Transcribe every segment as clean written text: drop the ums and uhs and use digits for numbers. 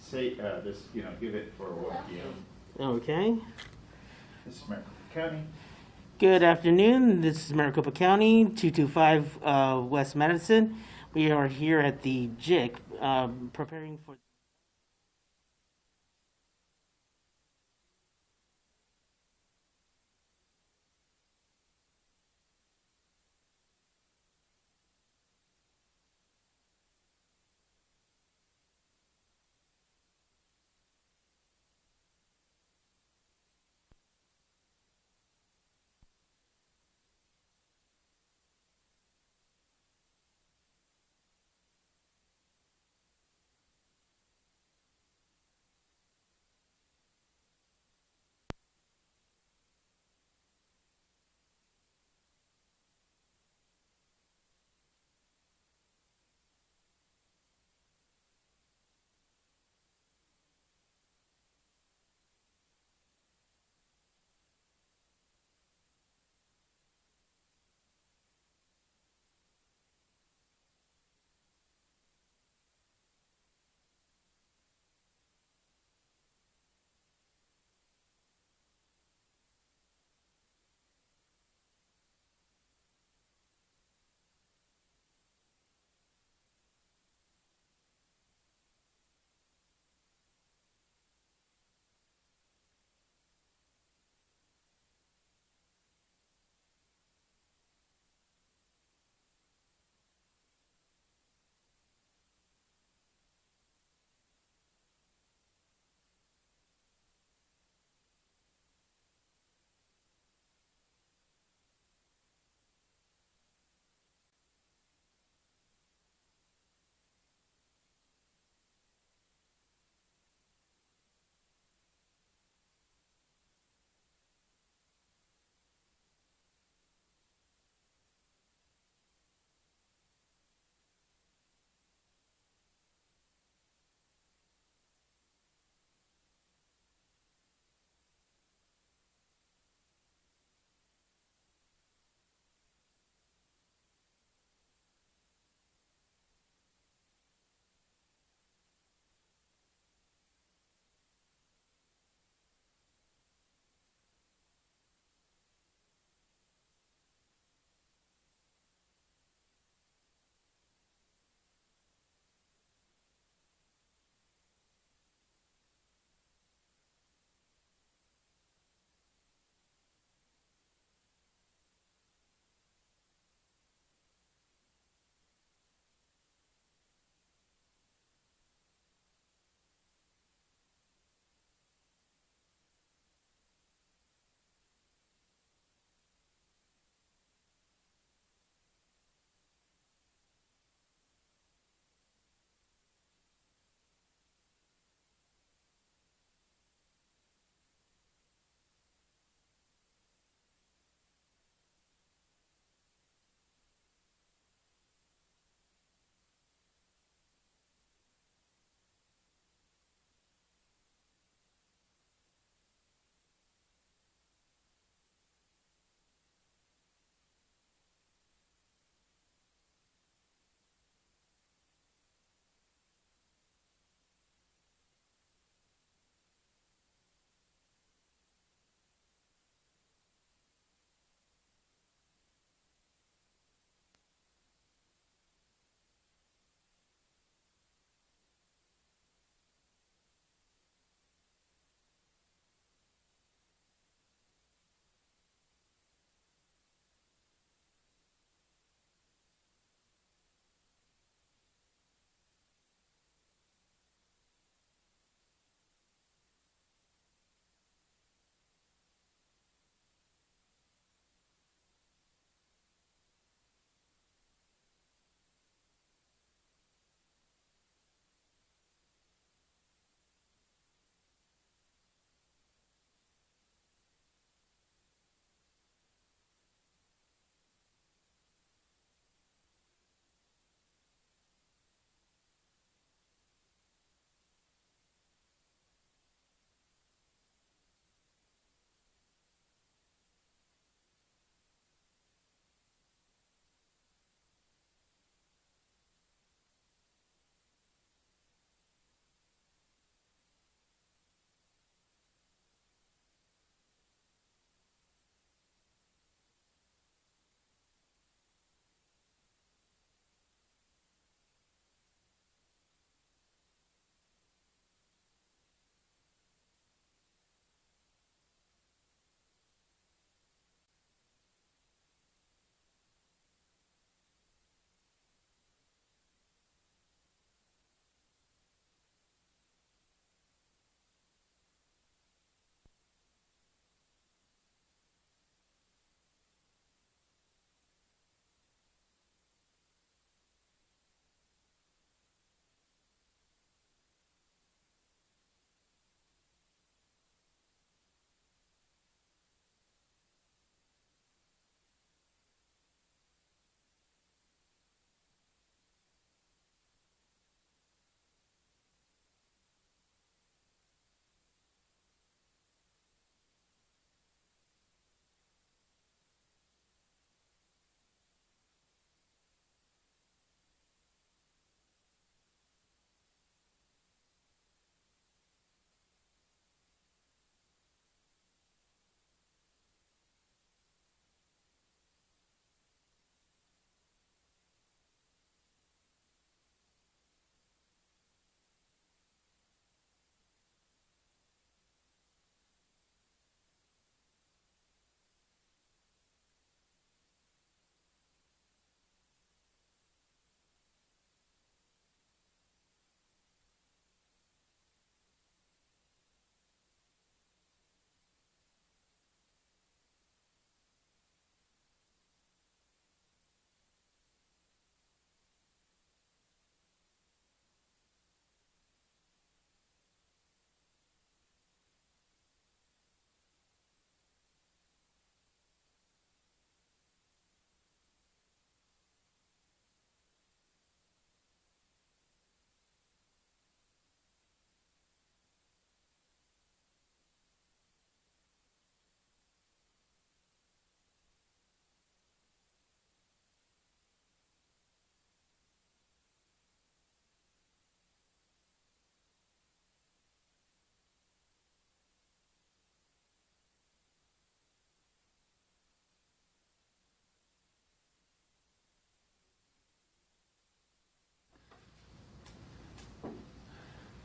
say, give it for what Okay. This is Maricopa County. Good afternoon. This is Maricopa County, 225 West Madison. We are here at the JIC preparing for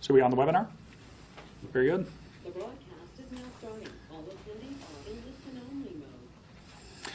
So we on the webinar? Very good. The broadcast is now starting. All attendees are in listen-only mode.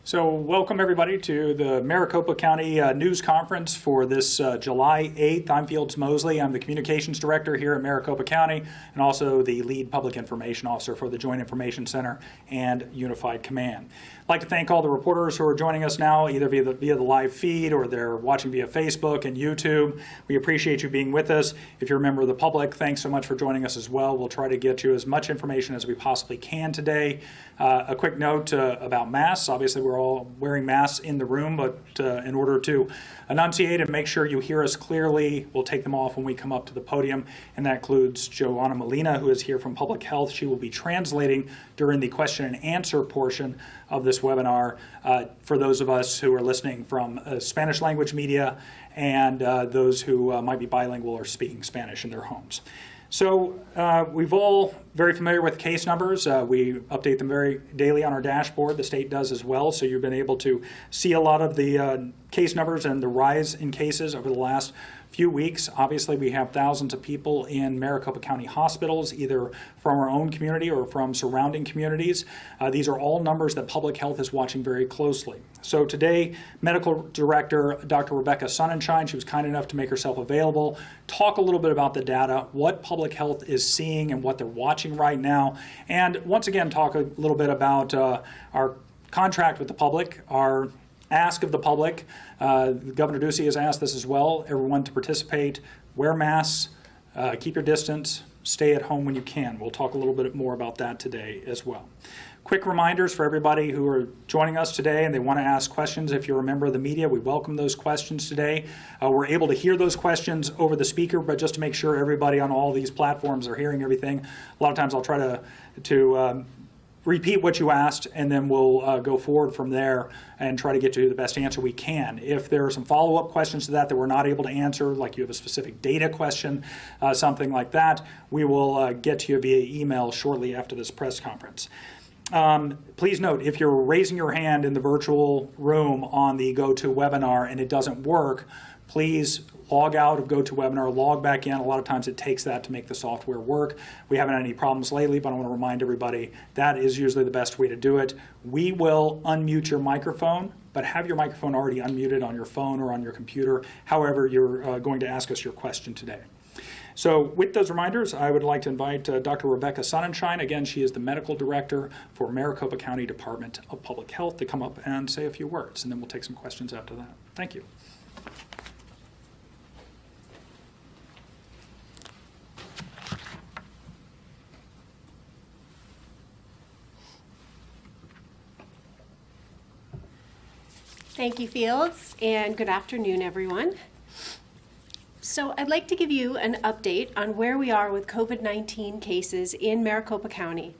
So welcome everybody to the Maricopa County News Conference for this July 8th. I'm Fields Mosley. I'm the Communications Director here at Maricopa County and also the Lead Public Information Officer for the Joint Information Center and Unified Command. I'd like to thank all the reporters who are joining us now, either via the live feed or they're watching via Facebook and YouTube. We appreciate you being with us. If you're a member of the public, thanks so much for joining us as well. We'll try to get you as much information as we possibly can today. A quick note about masks. Obviously, we're all wearing masks in the room, but in order to enunciate and make sure you hear us clearly, we'll take them off when we come up to the podium, and that includes Joanna Molina, who is here from Public Health. She will be translating during the question and answer portion of this webinar for those of us who are listening from Spanish language media and those who might be bilingual or speaking Spanish in their homes. So we've all very familiar with case numbers. We update them very daily on our dashboard. The state does as well. So you've been able to see a lot of the case numbers and the rise in cases over the last few weeks. Obviously, we have thousands of people in Maricopa County hospitals, either from our own community or from surrounding communities. These are all numbers that Public Health is watching very closely. So today, Medical Director Dr. Rebecca Sunenshine, she was kind enough to make herself available, talk a little bit about the data, what Public Health is seeing and what they're watching right now, and once again talk a little bit about our contract with the public, our ask of the public. Governor Ducey has asked this as well, everyone to participate, wear masks, keep your distance, stay at home when you can. We'll talk a little bit more about that today as well. Quick reminders for everybody who are joining us today and they want to ask questions. If you're a member of the media, we welcome those questions today. We're able to hear those questions over the speaker, but just to make sure everybody on all these platforms are hearing everything, a lot of times I'll try to repeat what you asked, and then we'll go forward from there and try to get you the best answer we can. If there are some follow-up questions to that we're not able to answer, like you have a specific data question, something like that, we will get to you via email shortly after this press conference. Please note, if you're raising your hand in the virtual room on the GoToWebinar and it doesn't work, please log out of GoToWebinar, log back in. A lot of times it takes that to make the software work. We haven't had any problems lately, but I want to remind everybody that is usually the best way to do it. We will unmute your microphone, but have your microphone already unmuted on your phone or on your computer, however you're going to ask us your question today. So with those reminders, I would like to invite Dr. Rebecca Sunenshine. Again, she is the Medical Director for Maricopa County Department of Public Health, to come up and say a few words, and then we'll take some questions after that. Thank you. Thank you, Fields, and good afternoon, everyone. So I'd like to give you an update on where we are with COVID-19 cases in Maricopa County,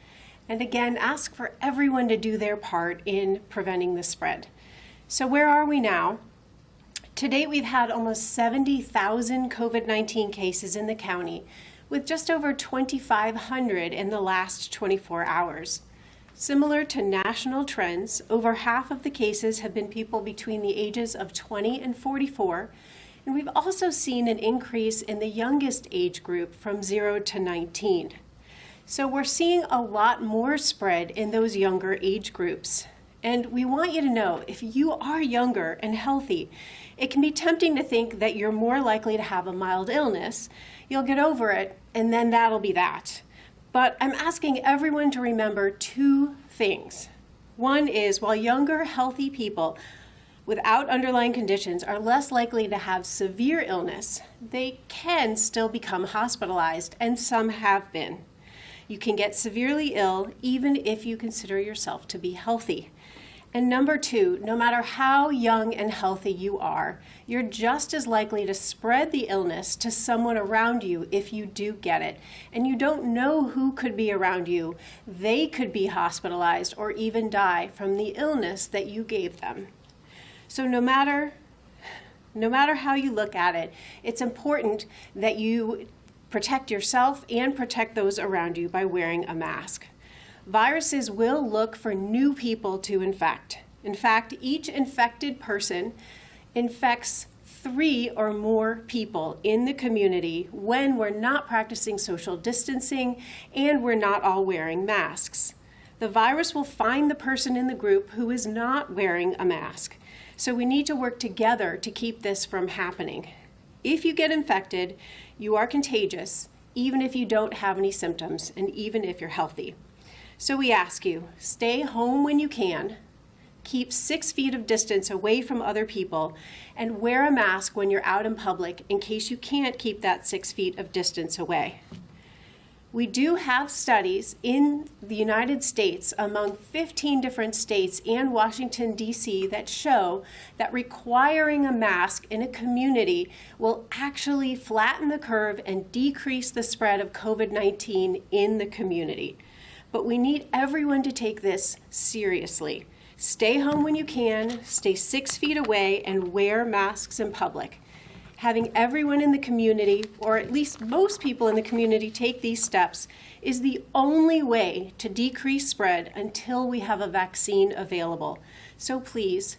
and again, ask for everyone to do their part in preventing the spread. So where are we now? To date, we've had almost 70,000 COVID-19 cases in the county, with just over 2,500 in the last 24 hours. Similar to national trends, over half of the cases have been people between the ages of 20 and 44, and we've also seen an increase in the youngest age group from 0 to 19. So we're seeing a lot more spread in those younger age groups. And we want you to know, if you are younger and healthy, it can be tempting to think that you're more likely to have a mild illness. You'll get over it, and then that'll be that. But I'm asking everyone to remember two things. One is, while younger, healthy people without underlying conditions are less likely to have severe illness, they can still become hospitalized, and some have been. You can get severely ill even if you consider yourself to be healthy. And number two, no matter how young and healthy you are, you're just as likely to spread the illness to someone around you if you do get it. And you don't know who could be around you. They could be hospitalized or even die from the illness that you gave them. So no matter how you look at it, it's important that you protect yourself and protect those around you by wearing a mask. Viruses will look for new people to infect. In fact, each infected person infects 3 or more people in the community when we're not practicing social distancing and we're not all wearing masks. The virus will find the person in the group who is not wearing a mask. So we need to work together to keep this from happening. If you get infected, you are contagious, even if you don't have any symptoms and even if you're healthy. So we ask you, stay home when you can, keep 6 feet of distance away from other people, and wear a mask when you're out in public in case you can't keep that 6 feet of distance away. We do have studies in the United States among 15 different states and Washington, D.C. that show that requiring a mask in a community will actually flatten the curve and decrease the spread of COVID-19 in the community. But we need everyone to take this seriously. Stay home when you can, stay 6 feet away, and wear masks in public. Having everyone in the community, or at least most people in the community, take these steps is the only way to decrease spread until we have a vaccine available. So please,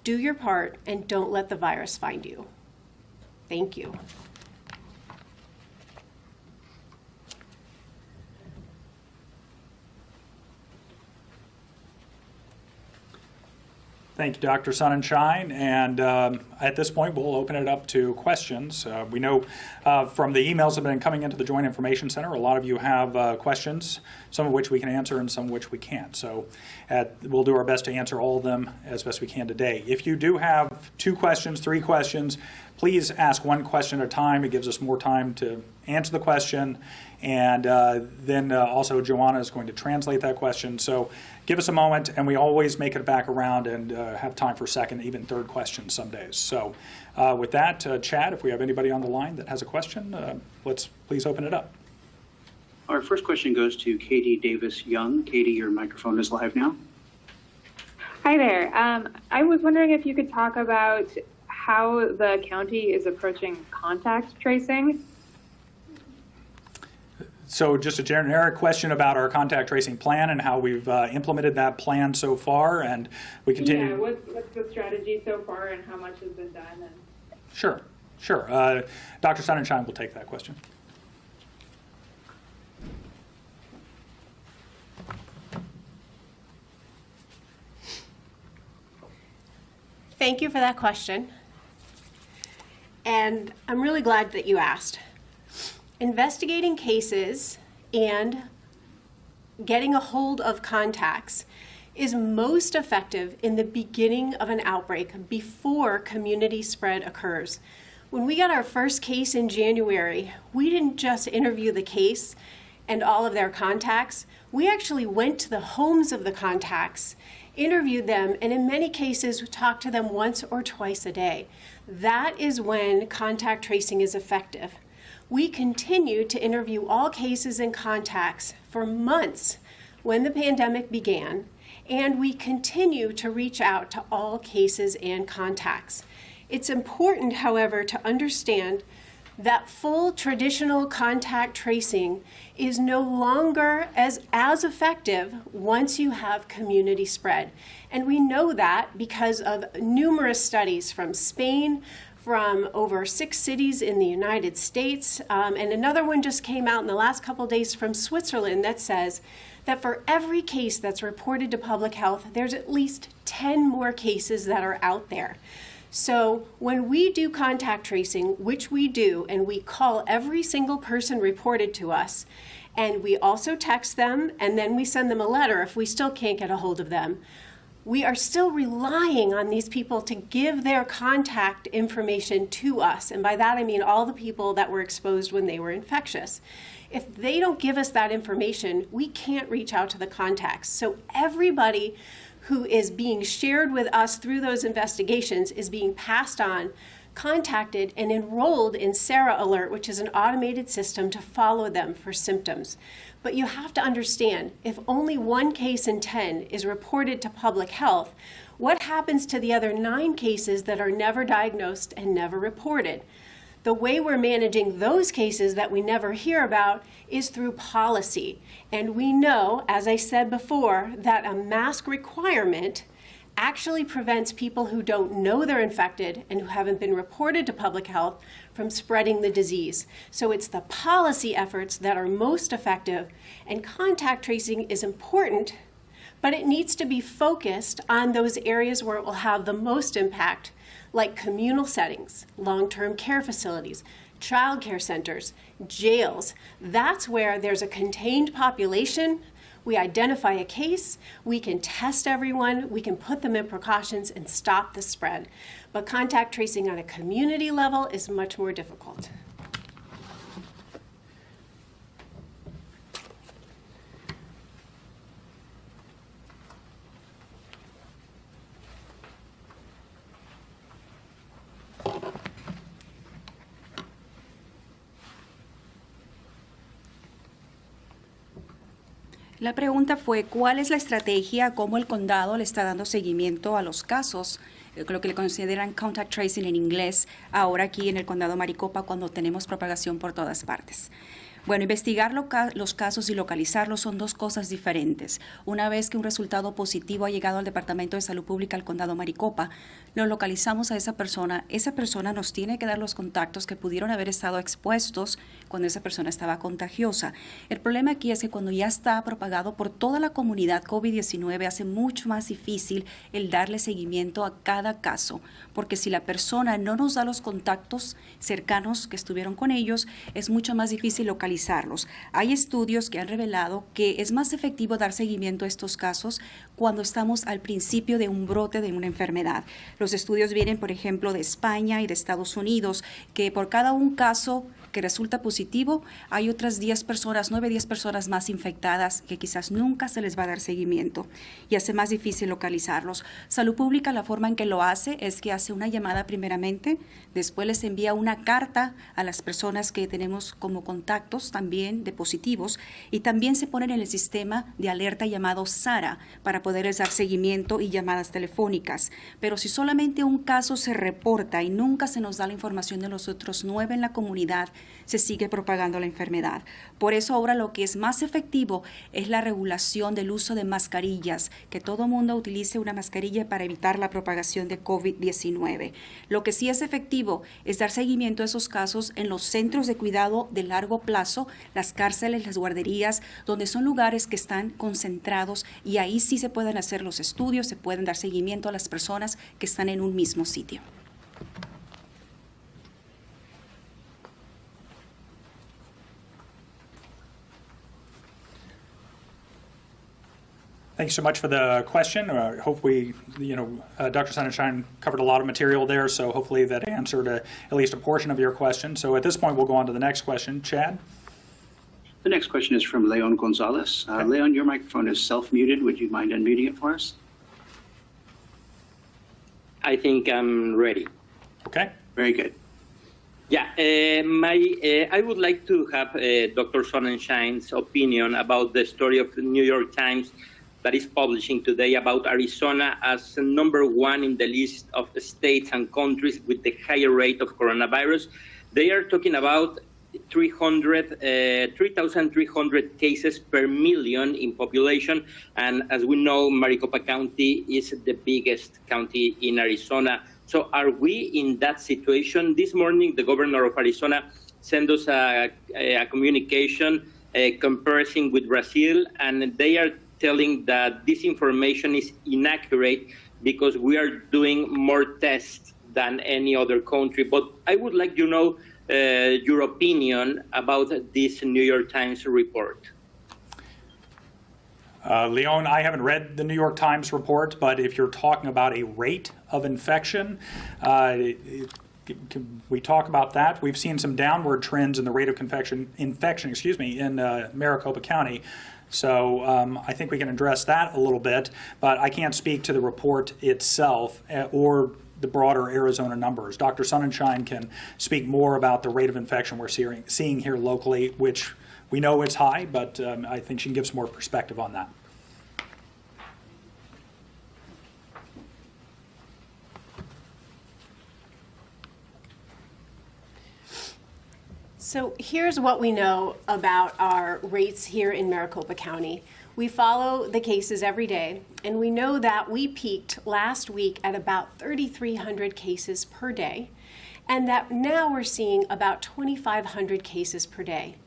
do your part and don't let the virus find you. Thank you. Thank you, Dr. Sunenshine. And at this point, we'll open it up to questions. We know from the emails that have been coming into the Joint Information Center, a lot of you have questions, some of which we can answer and some of which we can't. So we'll do our best to answer all of them as best we can today. If you do have 2 questions, 3 questions, please ask 1 question at a time. It gives us more time to answer the question. And then also Joanna is going to translate that question. So give us a moment, and we always make it back around and have time for 2nd, even 3rd questions some days. So with that, Chad, if we have anybody on the line that has a question, let's please open it up. Our first question goes to Katie Davis-Young. Katie, your microphone is live now. Hi there. I was wondering if you could talk about how the county is approaching contact tracing. So just a generic question about our contact tracing plan and how we've implemented that plan so far, and we continue. Yeah, what's the strategy so far and how much has been done? Sure. Dr. Sunenshine will take that question. Thank you for that question. And I'm really glad that you asked. Investigating cases and getting a hold of contacts is most effective in the beginning of an outbreak before community spread occurs. When we got our first case in January, we didn't just interview the case and all of their contacts. We actually went to the homes of the contacts, interviewed them, and in many cases talked to them once or twice a day. That is when contact tracing is effective. We continued to interview all cases and contacts for months when the pandemic began, and we continue to reach out to all cases and contacts. It's important, however, to understand that full traditional contact tracing is no longer as effective once you have community spread. And we know that because of numerous studies from Spain, from over 6 cities in the United States, and another one just came out in the last couple days from Switzerland that says that for every case that's reported to public health, there's at least 10 more cases that are out there. So when we do contact tracing, which we do, and we call every single person reported to us, and we also text them, and then we send them a letter if we still can't get a hold of them, we are still relying on these people to give their contact information to us. And by that I mean all the people that were exposed when they were infectious. If they don't give us that information, we can't reach out to the contacts. So everybody who is being shared with us through those investigations is being passed on, contacted, and enrolled in Sarah Alert, which is an automated system to follow them for symptoms. But you have to understand, if only 1 case in 10 is reported to public health, what happens to the other 9 cases that are never diagnosed and never reported? The way we're managing those cases that we never hear about is through policy. And we know, as I said before, that a mask requirement actually prevents people who don't know they're infected and who haven't been reported to public health from spreading the disease. So it's the policy efforts that are most effective, and contact tracing is important, but it needs to be focused on those areas where it will have the most impact, like communal settings, long-term care facilities, child care centers, jails. That's where there's a contained population. We identify a case, we can test everyone, we can put them in precautions and stop the spread. But contact tracing on a community level is much more difficult. La pregunta fue, ¿cuál es la estrategia, cómo el condado le está dando seguimiento a los casos, lo que le consideran contact tracing en inglés, ahora aquí en el condado Maricopa cuando tenemos propagación por todas partes? Bueno, investigar los casos y localizarlos son dos cosas diferentes. Una vez que un resultado positivo ha llegado al Departamento de Salud Pública al condado Maricopa, lo localizamos a esa persona nos tiene que dar los contactos que pudieron haber estado expuestos cuando esa persona estaba contagiosa. El problema aquí es que cuando ya está propagado por toda la comunidad COVID-19 hace mucho más difícil el darle seguimiento a cada caso, porque si la persona no nos da los contactos cercanos que estuvieron con ellos, es mucho más difícil localizarlos. Hay estudios que han revelado que es más efectivo dar seguimiento a estos casos cuando estamos al principio de un brote de una enfermedad. Los estudios vienen, por ejemplo, de España y de Estados Unidos, que por cada un caso que resulta positivo, hay otras 10 personas, 9, 10 personas más infectadas que quizás nunca se les va a dar seguimiento y hace más difícil localizarlos. Salud Pública, la forma en que lo hace es que hace una llamada primeramente, después les envía una carta a las personas que tenemos como contactos también de positivos y también se ponen en el sistema de alerta llamado SARA para poderles dar seguimiento y llamadas telefónicas. Pero si solamente un caso se reporta y nunca se nos da la información de los otros 9 en la comunidad, se sigue propagando la enfermedad. Por eso ahora lo que es más efectivo es la regulación del uso de mascarillas, que todo mundo utilice una mascarilla para evitar la propagación de COVID-19. Lo que sí es efectivo es dar seguimiento a esos casos en los centros de cuidado de largo plazo, las cárceles, las guarderías, donde son lugares que están concentrados y ahí sí se pueden hacer los estudios, se pueden dar seguimiento a las personas que están en un mismo sitio. Thanks so much for the question. Hopefully, Dr. Sunenshine covered a lot of material there, so hopefully that answered at least a portion of your question. So at this point, we'll go on to the next question. Chad? The next question is from Leon Gonzalez. Okay. Leon, your microphone is self-muted. Would you mind unmuting it for us? I think I'm ready. Okay. Very good. Yeah, I would like to have Dr. Sonnenshine's opinion about the story of the New York Times that is publishing today about Arizona as number 1 in the list of states and countries with the higher rate of coronavirus. They are talking about 3,300 cases per million in population. And as we know, Maricopa County is the biggest county in Arizona. So are we in that situation? This morning, the governor of Arizona sent us a communication comparing with Brazil, and they are telling that this information is inaccurate because we are doing more tests than any other country. But I would like to know your opinion about this New York Times report. Leon, I haven't read the New York Times report, but if you're talking about a rate of infection, can we talk about that? We've seen some downward trends in the rate of infection, in Maricopa County. So I think we can address that a little bit, but I can't speak to the report itself or the broader Arizona numbers. Dr. Sunenshine can speak more about the rate of infection we're seeing here locally, which we know it's high, but I think she can give some more perspective on that. So here's what we know about our rates here in Maricopa County. We follow the cases every day, and we know that we peaked last week at about 3,300 cases per day, and that now we're seeing about 2,500 cases per day.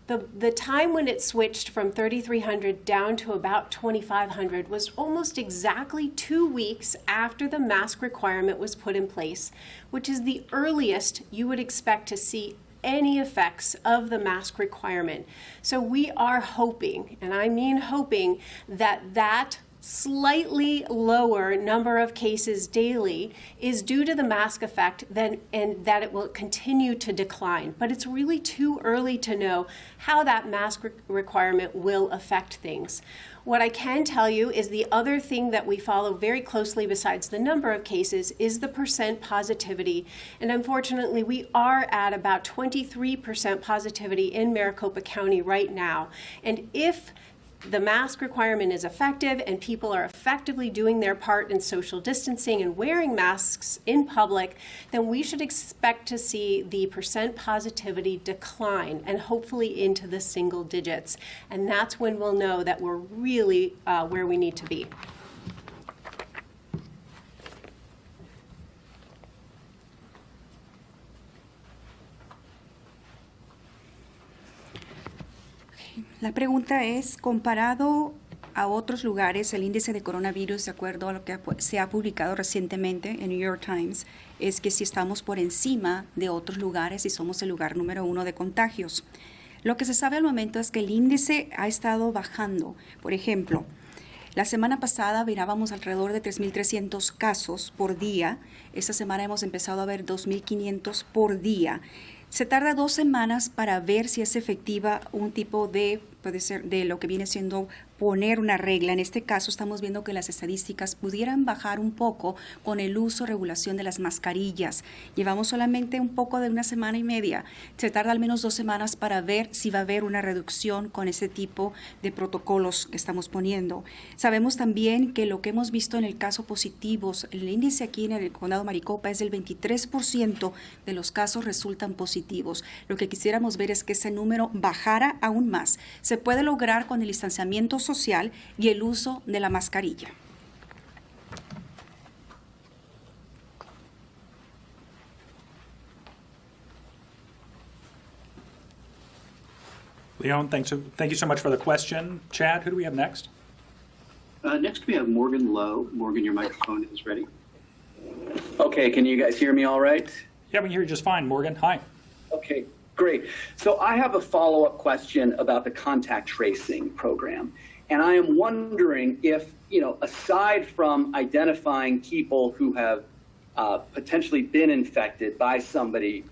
The time when it switched from 3,300 down to about 2,500 was almost exactly 2 weeks after the mask requirement was put in place, which is the earliest you would expect to see any effects of the mask requirement. So we are hoping, and I mean hoping, that slightly lower number of cases daily is due to the mask effect and that it will continue to decline. But it's really too early to know how that mask requirement will affect things. What I can tell you is the other thing that we follow very closely besides the number of cases is the percent positivity. And unfortunately, we are at about 23% positivity in Maricopa County right now. And if the mask requirement is effective and people are effectively doing their part in social distancing and wearing masks in public, then we should expect to see the percent positivity decline and hopefully into the single digits. And that's when we'll know that we're really where we need to be. La pregunta es, comparado a otros lugares, el índice de coronavirus, de acuerdo a lo que se ha publicado recientemente en New York Times, es que si estamos por encima de otros lugares y somos el lugar número 1 de contagios. Lo que se sabe al momento es que el índice ha estado bajando. Por ejemplo, la semana pasada mirábamos alrededor de 3.300 casos por día. Esta semana hemos empezado a ver 2.500 por día. Se tarda 2 semanas para ver si es efectiva un tipo de, puede ser, de lo que viene siendo poner una regla. En este caso estamos viendo que las estadísticas pudieran bajar un poco con el uso o regulación de las mascarillas. Llevamos solamente un poco de 1 semana y media. Se tarda al menos 2 semanas para ver si va a haber una reducción con ese tipo de protocolos que estamos poniendo. Sabemos también que lo que hemos visto en el caso positivos, el índice aquí en el condado Maricopa es del 23% de los casos resultan positivos. Lo que quisiéramos ver es que ese número bajara aún más. Se puede lograr con el distanciamiento social y el uso de la mascarilla. Leon, thank you so much for the question. Chad, who do we have next? Next, we have Morgan Lowe. Morgan, your microphone is ready. Okay, can you guys hear me all right? Yeah, we can hear you just fine, Morgan. Hi. Okay, great. So I have a follow-up question about the contact tracing program. And I am wondering if, aside from identifying people who have potentially been infected by somebody,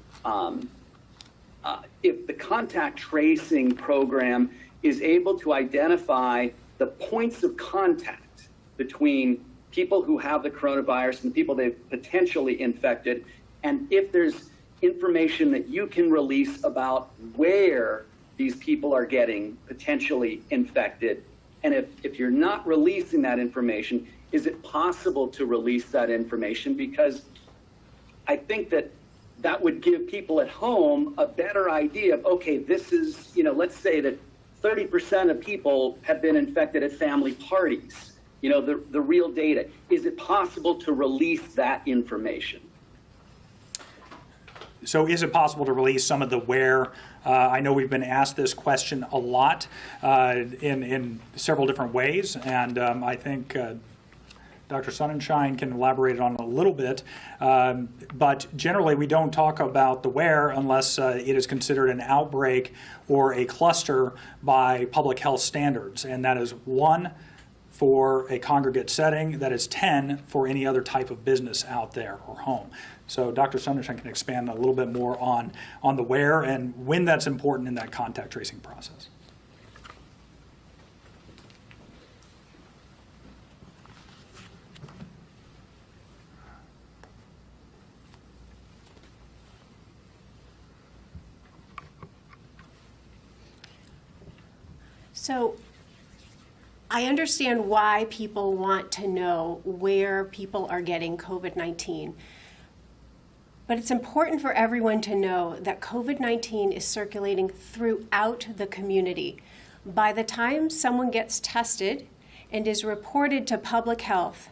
if the contact tracing program is able to identify the points of contact between people who have the coronavirus and the people they've potentially infected, and if there's information that you can release about where these people are getting potentially infected. And if you're not releasing that information, is it possible to release that information? Because I think that would give people at home a better idea of, okay, this is, let's say that 30% of people have been infected at family parties, the real data. Is it possible to release that information? So is it possible to release some of the where? I know we've been asked this question a lot in several different ways, and I think Dr. Sunenshine can elaborate on it a little bit. But generally, we don't talk about the where unless it is considered an outbreak or a cluster by public health standards, and that is 1 for a congregate setting, that is 10 for any other type of business out there or home. So Dr. Sunenshine can expand a little bit more on the where and when that's important in that contact tracing process. So I understand why people want to know where people are getting COVID-19. But it's important for everyone to know that COVID-19 is circulating throughout the community. By the time someone gets tested and is reported to public health,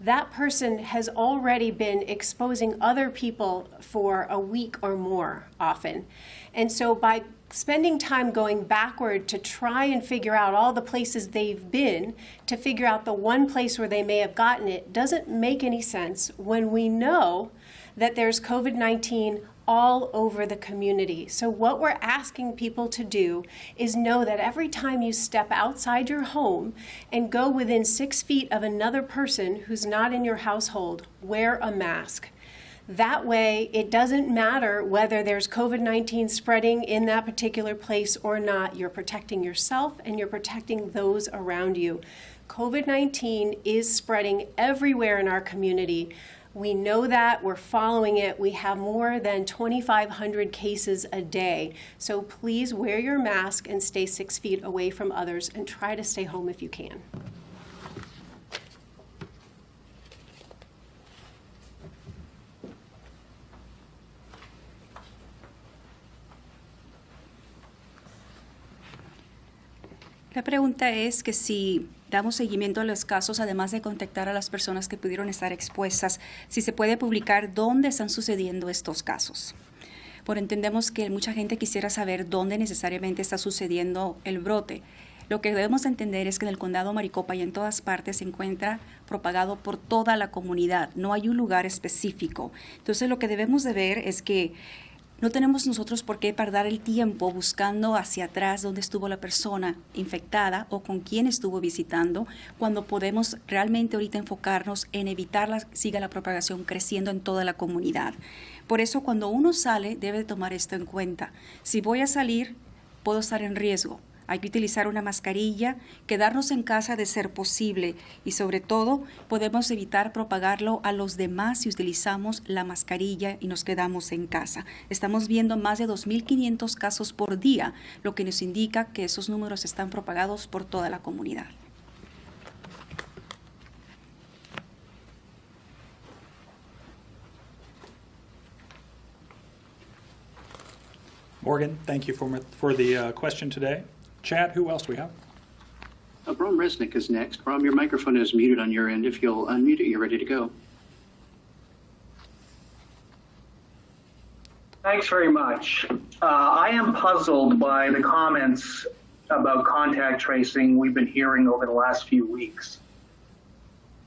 that person has already been exposing other people for a week or more often. And so by spending time going backward to try and figure out all the places they've been, to figure out the one place where they may have gotten it, doesn't make any sense when we know that there's COVID-19 all over the community. So what we're asking people to do is know that every time you step outside your home and go within 6 feet of another person who's not in your household, wear a mask. That way, it doesn't matter whether there's COVID-19 spreading in that particular place or not. You're protecting yourself and you're protecting those around you. COVID-19 is spreading everywhere in our community. We know that, we're following it. We have more than 2,500 cases a day. So please wear your mask and stay 6 feet away from others and try to stay home if you can. La pregunta es que si damos seguimiento a los casos, además de contactar a las personas que pudieron estar expuestas, si se puede publicar dónde están sucediendo estos casos. Por entendemos que mucha gente quisiera saber dónde necesariamente está sucediendo el brote. Lo que debemos entender es que en el condado Maricopa y en todas partes se encuentra propagado por toda la comunidad. No hay un lugar específico. Entonces lo que debemos de ver es que no tenemos nosotros por qué perder el tiempo buscando hacia atrás dónde estuvo la persona infectada o con quién estuvo visitando, cuando podemos realmente ahorita enfocarnos en evitar que siga la propagación creciendo en toda la comunidad. Por eso cuando uno sale debe tomar esto en cuenta. Si voy a salir, puedo estar en riesgo. Hay que utilizar una mascarilla, quedarnos en casa de ser posible y sobre todo podemos evitar propagarlo a los demás si utilizamos la mascarilla y nos quedamos en casa. Estamos viendo más de 2.500 casos por día, lo que nos indica que esos números están propagados por toda la comunidad. Morgan, thank you for the question today. Chad, who else do we have? Brom Resnick is next. Brom, your microphone is muted on your end. If you'll unmute it, you're ready to go. Thanks very much. I am puzzled by the comments about contact tracing we've been hearing over the last few weeks.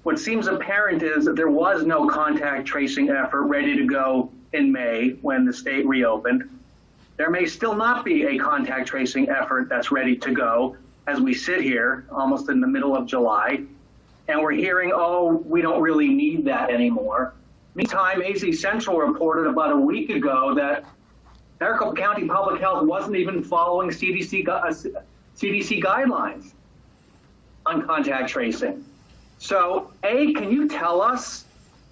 What seems apparent is that there was no contact tracing effort ready to go in May when the state reopened. There may still not be a contact tracing effort that's ready to go as we sit here almost in the middle of July, and we're hearing, oh, we don't really need that anymore. Meantime, AZ Central reported about a week ago that Maricopa County Public Health wasn't even following CDC guidelines on contact tracing. So, A, can you tell us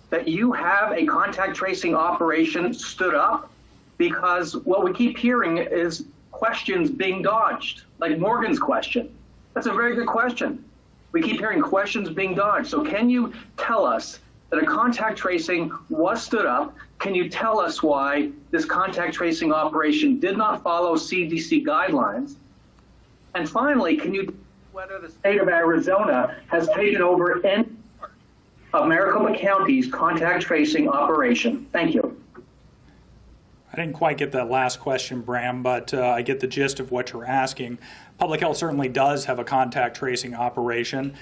that you have a contact tracing operation stood up? Because what we keep hearing is questions being dodged, like Morgan's question. That's a very good question. We keep hearing questions being dodged. So can you tell us that a contact tracing was stood up? Can you tell us why this contact tracing operation did not follow CDC guidelines? And finally, can you tell whether the state of Arizona has taken over any of Maricopa County's contact tracing operation? Thank you. I didn't quite get that last question, Bram, but I get the gist of what you're asking. Public Health certainly does have a contact tracing operation.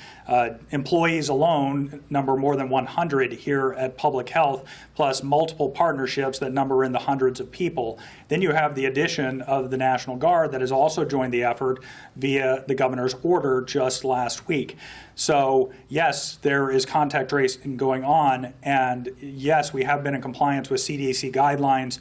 Employees alone number more than 100 here at Public Health, plus multiple partnerships that number in the hundreds of people. Then you have the addition of the National Guard that has also joined the effort via the governor's order just last week. So yes, there is contact tracing going on, and yes, we have been in compliance with CDC guidelines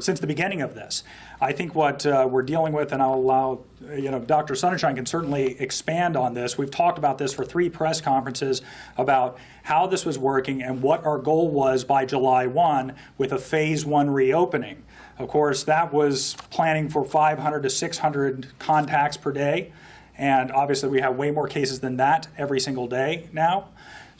since the beginning of this. I think what we're dealing with, and I'll allow, Dr. Sunenshine can certainly expand on this. We've talked about this for 3 press conferences about how this was working and what our goal was by July 1 with a phase 1 reopening. Of course, that was planning for 500 to 600 contacts per day. And obviously we have way more cases than that every single day now.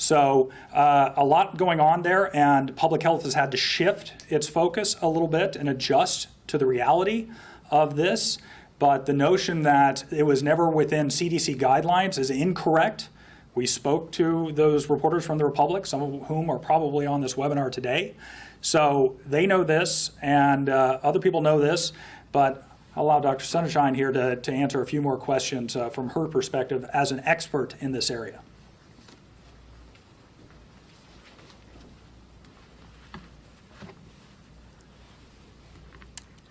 So a lot going on there, and Public Health has had to shift its focus a little bit and adjust to the reality of this. But the notion that it was never within CDC guidelines is incorrect. We spoke to those reporters from the Republic, some of whom are probably on this webinar today. So they know this, and other people know this, but I'll allow Dr. Sunenshine here to answer a few more questions from her perspective as an expert in this area.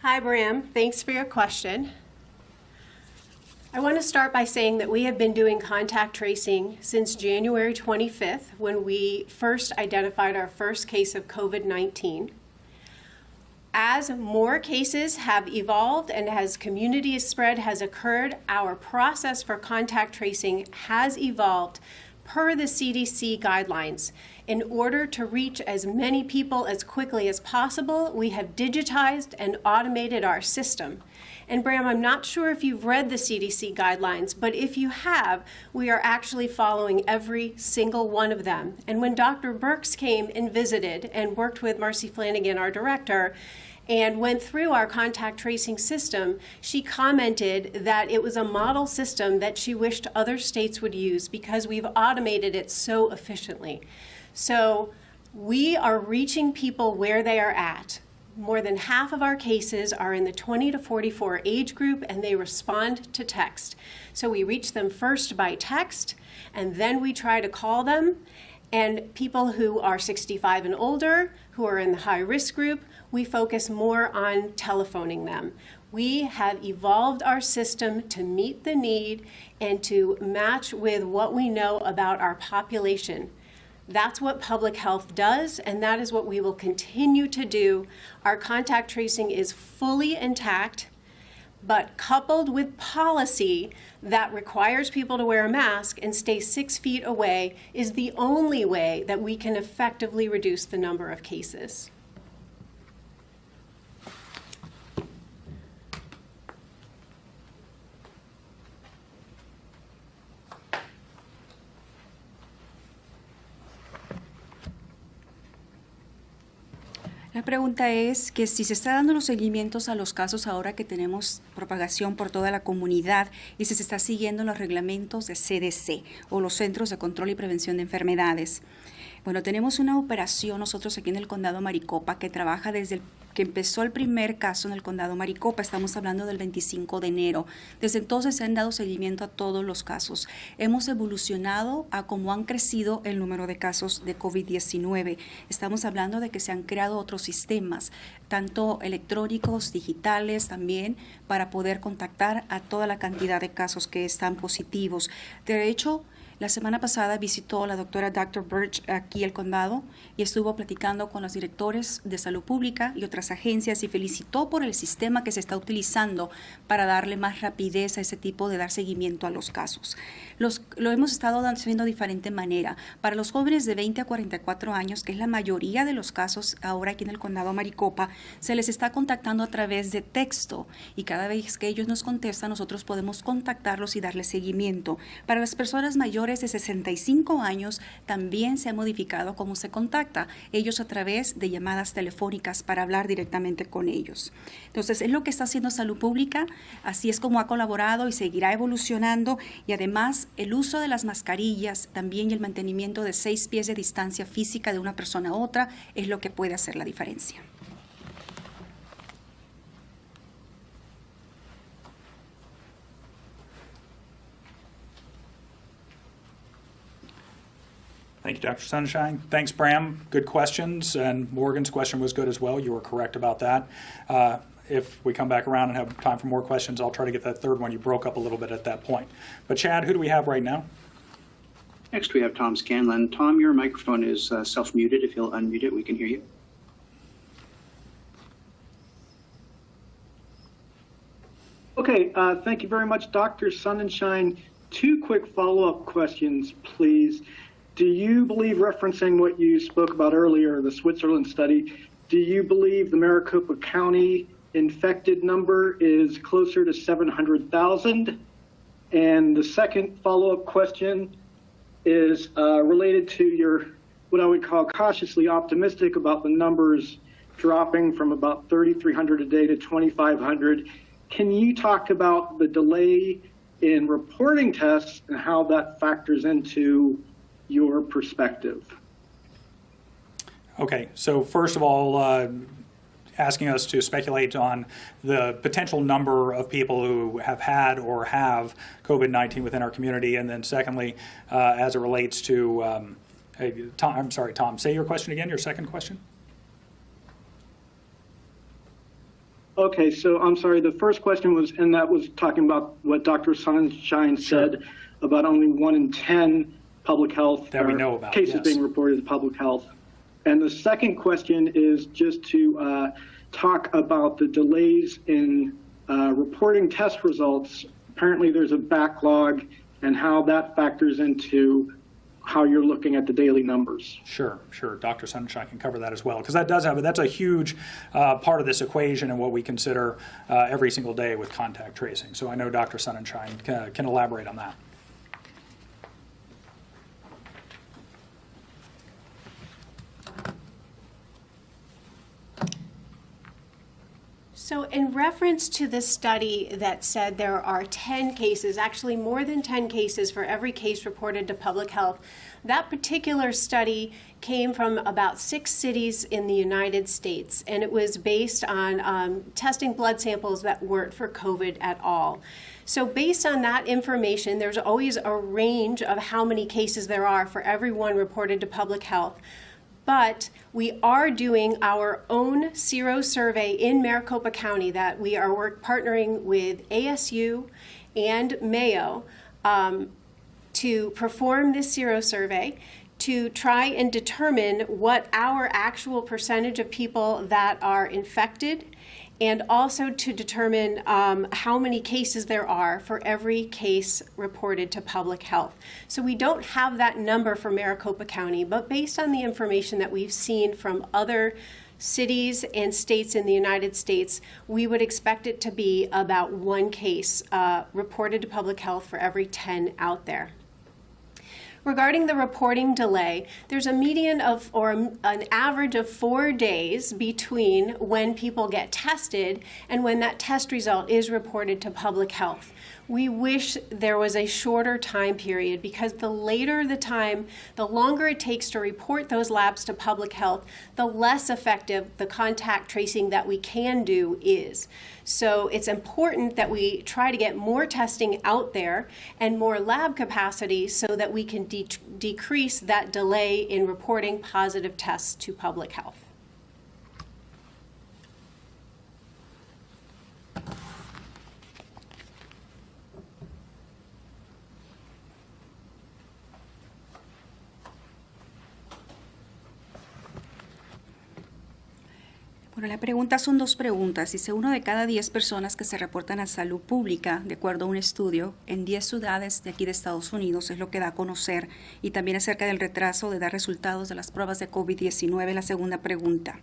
Hi, Bram. Thanks for your question. I want to start by saying that we have been doing contact tracing since January 25th, when we first identified our first case of COVID-19. As more cases have evolved and as community spread has occurred, our process for contact tracing has evolved per the CDC guidelines. In order to reach as many people as quickly as possible, we have digitized and automated our system. And Bram, I'm not sure if you've read the CDC guidelines, but if you have, we are actually following every single one of them. And when Dr. Birx came and visited and worked with Marcy Flanagan, our director, and went through our contact tracing system, she commented that it was a model system that she wished other states would use because we've automated it so efficiently. So we are reaching people where they are at. More than half of our cases are in the 20 to 44 age group, and they respond to text. So we reach them first by text, and then we try to call them. And people who are 65 and older, who are in the high-risk group, we focus more on telephoning them. We have evolved our system to meet the need and to match with what we know about our population. That's what public health does, and that is what we will continue to do. Our contact tracing is fully intact, but coupled with policy that requires people to wear a mask and stay 6 feet away is the only way that we can effectively reduce the number of cases. La pregunta es que si se está dando los seguimientos a los casos ahora que tenemos propagación por toda la comunidad y si se está siguiendo los reglamentos de CDC o los Centros de Control y Prevención de Enfermedades. Bueno, tenemos una operación nosotros aquí en el condado Maricopa que trabaja desde que empezó el primer caso en el condado Maricopa, estamos hablando del 25 de enero. Desde entonces se han dado seguimiento a todos los casos. Hemos evolucionado a cómo han crecido el número de casos de COVID-19. Estamos hablando de que se han creado otros sistemas, tanto electrónicos, digitales también, para poder contactar a toda la cantidad de casos que están positivos. De hecho, la semana pasada visitó la doctora Dr. Birch aquí el condado y estuvo platicando con los directores de salud pública y otras agencias y felicitó por el sistema que se está utilizando para darle más rapidez a ese tipo de dar seguimiento a los casos. Lo hemos estado haciendo de diferente manera. Para los jóvenes de 20 a 44 años, que es la mayoría de los casos ahora aquí en el condado Maricopa, se les está contactando a través de texto y cada vez que ellos nos contestan, nosotros podemos contactarlos y darles seguimiento. Para las personas mayores de 65 años también se ha modificado cómo se contacta, ellos a través de llamadas telefónicas para hablar directamente con ellos. Entonces, es lo que está haciendo Salud Pública, así es como ha colaborado y seguirá evolucionando, y además el uso de las mascarillas también y el mantenimiento de 6 pies de distancia física de una persona a otra es lo que puede hacer la diferencia. Thank you, Dr. Sunenshine. Thanks, Bram. Good questions, and Morgan's question was good as well. You were correct about that. If we come back around and have time for more questions, I'll try to get that third one. You broke up a little bit at that point. But Chad, who do we have right now? Next, we have Tom Scanlon. Tom, your microphone is self-muted. If you'll unmute it, we can hear you. Okay, thank you very much, Dr. Sunenshine. 2 quick follow-up questions, please. Do you believe, referencing what you spoke about earlier, the Switzerland study, do you believe the Maricopa County infected number is closer to 700,000? And the second follow-up question is related to your, what I would call cautiously optimistic about the numbers dropping from about 3,300 a day to 2,500. can you talk about the delay in reporting tests and how that factors into your perspective? Okay, so first of all, asking us to speculate on the potential number of people who have had or have COVID-19 within our community, and then secondly, as it relates to, Tom, I'm sorry, Tom, say your question again, your second question? Okay, so I'm sorry, the first question was, and that was talking about what Dr. Sunenshine said about only 1 in 10 public health that we know about, cases yes, being reported to public health. And the second question is just to talk about the delays in reporting test results. Apparently there's a backlog and how that factors into how you're looking at the daily numbers. Sure. Dr. Sunenshine can cover that as well, because that's a huge part of this equation and what we consider every single day with contact tracing. So I know Dr. Sunenshine can elaborate on that. So in reference to the study that said there are 10 cases, actually more than 10 cases for every case reported to public health, that particular study came from about 6 cities in the United States, and it was based on testing blood samples that weren't for COVID at all. So based on that information, there's always a range of how many cases there are for everyone reported to public health. But we are doing our own sero survey in Maricopa County that we are partnering with ASU and Mayo to perform this sero survey to try and determine what our actual percentage of people that are infected, and also to determine how many cases there are for every case reported to public health. So we don't have that number for Maricopa County, but based on the information that we've seen from other cities and states in the United States, we would expect it to be about 1 case reported to public health for every 10 out there. Regarding the reporting delay, there's a median of, or an average of 4 days between when people get tested and when that test result is reported to public health. We wish there was a shorter time period, because the later the time, the longer it takes to report those labs to public health, the less effective the contact tracing that we can do is. So it's important that we try to get more testing out there and more lab capacity so that we can decrease that delay in reporting positive tests to public health. Bueno, la pregunta son 2 preguntas. Dice, 1 de cada 10 personas que se reportan a salud pública, de acuerdo a un estudio, en 10 ciudades de aquí de Estados Unidos, es lo que da a conocer, y también acerca del retraso de dar resultados de las pruebas de COVID-19, la segunda pregunta.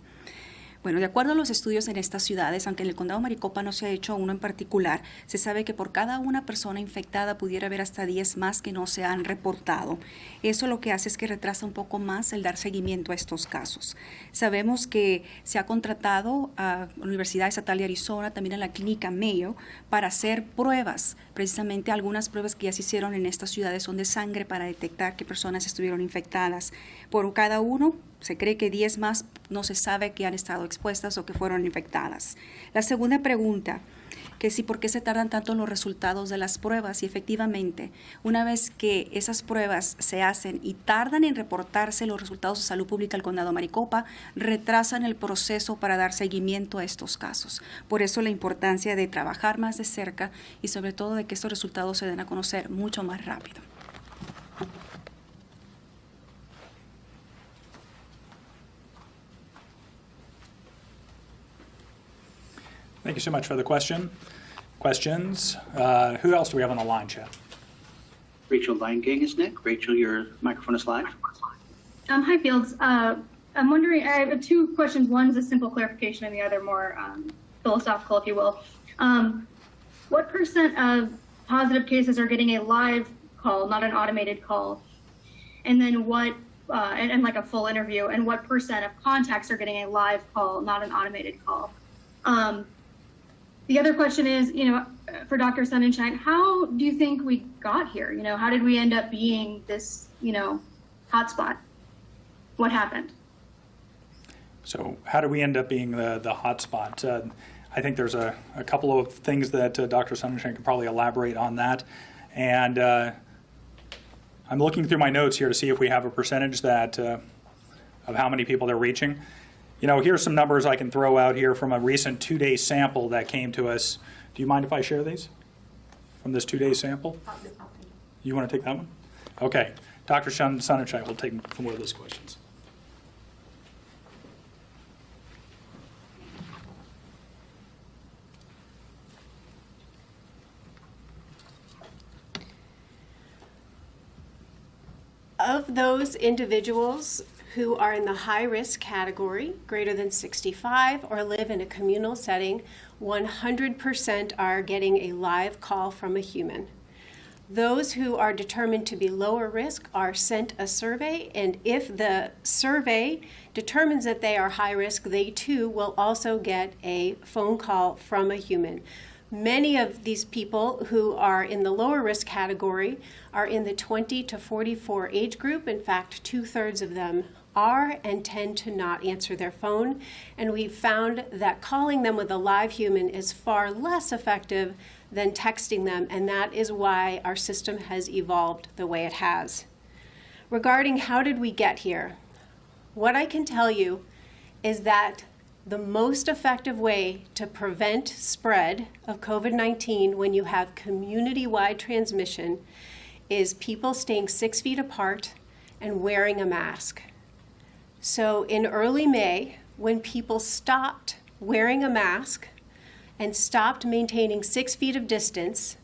Bueno, de acuerdo a los estudios en estas ciudades, aunque en el condado Maricopa no se ha hecho uno en particular, se sabe que por cada una persona infectada pudiera haber hasta 10 más que no se han reportado. Eso lo que hace es que retrasa un poco más el dar seguimiento a estos casos. Sabemos que se ha contratado a la Universidad Estatal de Arizona, también a la clínica Mayo, para hacer pruebas. Precisamente algunas pruebas que ya se hicieron en estas ciudades son de sangre para detectar qué personas estuvieron infectadas. Por cada uno, se cree que 10 más no se sabe que han estado expuestas o que fueron infectadas. La segunda pregunta, que si por qué se tardan tanto los resultados de las pruebas, y efectivamente, una vez que esas pruebas se hacen y tardan en reportarse los resultados de salud pública al condado Maricopa, retrasan el proceso para dar seguimiento a estos casos. Por eso la importancia de trabajar más de cerca y sobre todo de que estos resultados se den a conocer mucho más rápido. Thank you so much for the question. Questions? Who else do we have on the line, Chad? Rachel Leingang is next. Rachel, your microphone is live. Hi, Fields. I'm wondering, I have 2 questions. One's a simple clarification and the other more philosophical, if you will. What % of positive cases are getting a live call, not an automated call? And then what, and like a full interview, and what % of contacts are getting a live call, not an automated call? the other question is, for Dr. Sunenshine, how do you think we got here? How did we end up being this, hotspot? What happened? So how do we end up being the hotspot? I think there's a couple of things that Dr. Sunenshine could probably elaborate on that. And I'm looking through my notes here to see if we have a percentage that of how many people they're reaching. Here's some numbers I can throw out here from a recent 2-day sample that came to us. Do you mind if I share these from this 2-day sample? You want to take that one? Okay. Dr. Sunenshine will take some more of those questions. Of those individuals who are in the high-risk category, greater than 65, or live in a communal setting, 100% are getting a live call from a human. Those who are determined to be lower risk are sent a survey, and if the survey determines that they are high risk, they too will also get a phone call from a human. Many of these people who are in the lower risk category are in the 20 to 44 age group. In fact, 2/3 of them are and tend to not answer their phone. And we've found that calling them with a live human is far less effective than texting them, and that is why our system has evolved the way it has. Regarding how did we get here, what I can tell you is that the most effective way to prevent spread of COVID-19 when you have community-wide transmission is people staying 6 feet apart and wearing a mask. So in early May, when people stopped wearing a mask and stopped maintaining 6 feet of distance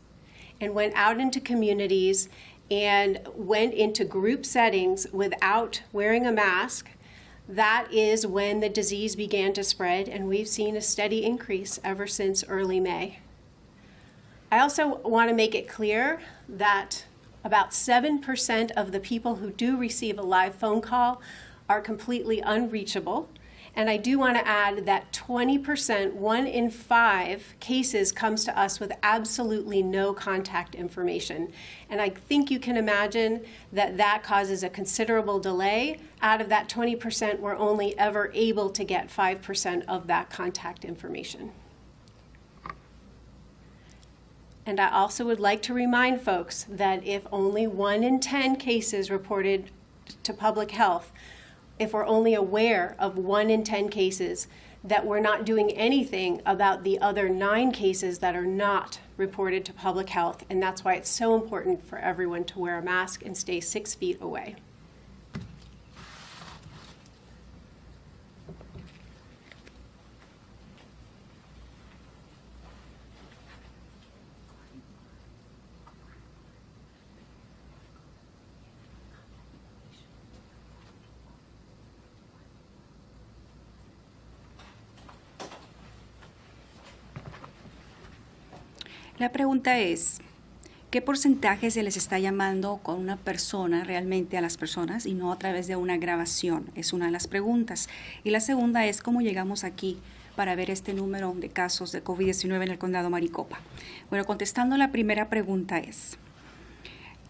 and went out into communities and went into group settings without wearing a mask, that is when the disease began to spread, and we've seen a steady increase ever since early May. I also want to make it clear that about 7% of the people who do receive a live phone call are completely unreachable. And I do want to add that 20%, 1 in 5 cases comes to us with absolutely no contact information. And I think you can imagine that that causes a considerable delay. Out of that 20%, we're only ever able to get 5% of that contact information. And I also would like to remind folks that if only 1 in 10 cases reported to public health, if we're only aware of 1 in 10 cases, that we're not doing anything about the other 9 cases that are not reported to public health. And that's why it's so important for everyone to wear a mask and stay 6 feet away. La pregunta es, ¿qué porcentaje se les está llamando con una persona realmente a las personas y no a través de una grabación? Es una de las preguntas. Y la segunda es, ¿cómo llegamos aquí para ver este número de casos de COVID-19 en el condado Maricopa? Bueno, contestando la primera pregunta es,